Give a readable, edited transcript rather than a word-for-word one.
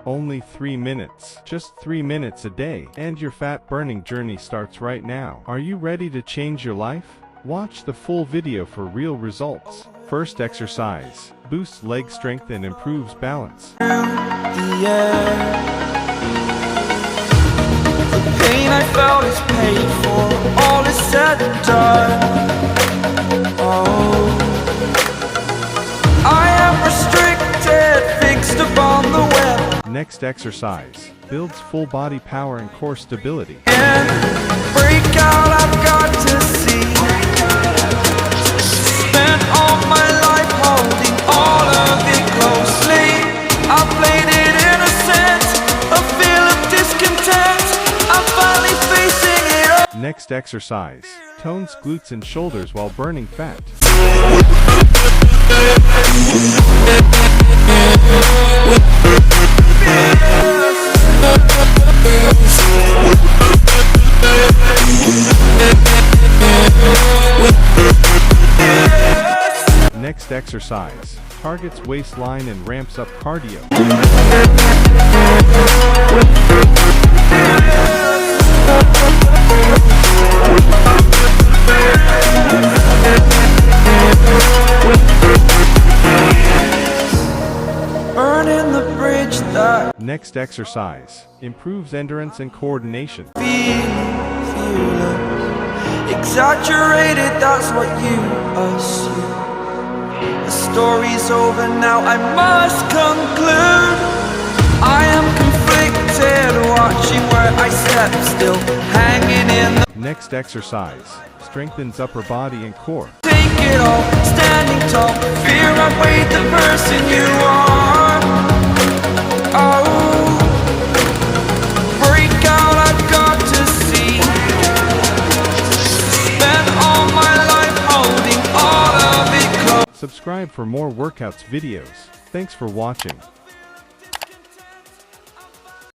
Only 3 minutes. Just 3 minutes a day, and your fat burning journey starts right now. Are you ready to change your life? Watch the full video for real results. First exercise. Boosts leg strength and improves balance. Pain I felt is paid for, all is said and done. Oh, I am restricted, fixed upon the web. Next exercise. Builds full body power and core stability. And break out, I've got to see. Spent all my life holding all of it closely. I played it innocent, a feel of discontent. I'm finally facing it up. Next exercise. Tones glutes and shoulders while burning fat. Next exercise. Targets waistline and ramps up cardio. Burning the bridge that Next exercise. Improves endurance and coordination. feelings. Exaggerated, that's what you assume. The story's over now, I must conclude. I am conflicted, watching where I step still, hanging in the Next exercise. Strengthens upper body and core. take it all, standing tall. Fear I've weighed the person you are. Oh, break out, I've got to see. Spent all my life holding all of it close. Subscribe for more workouts videos. Thanks for watching.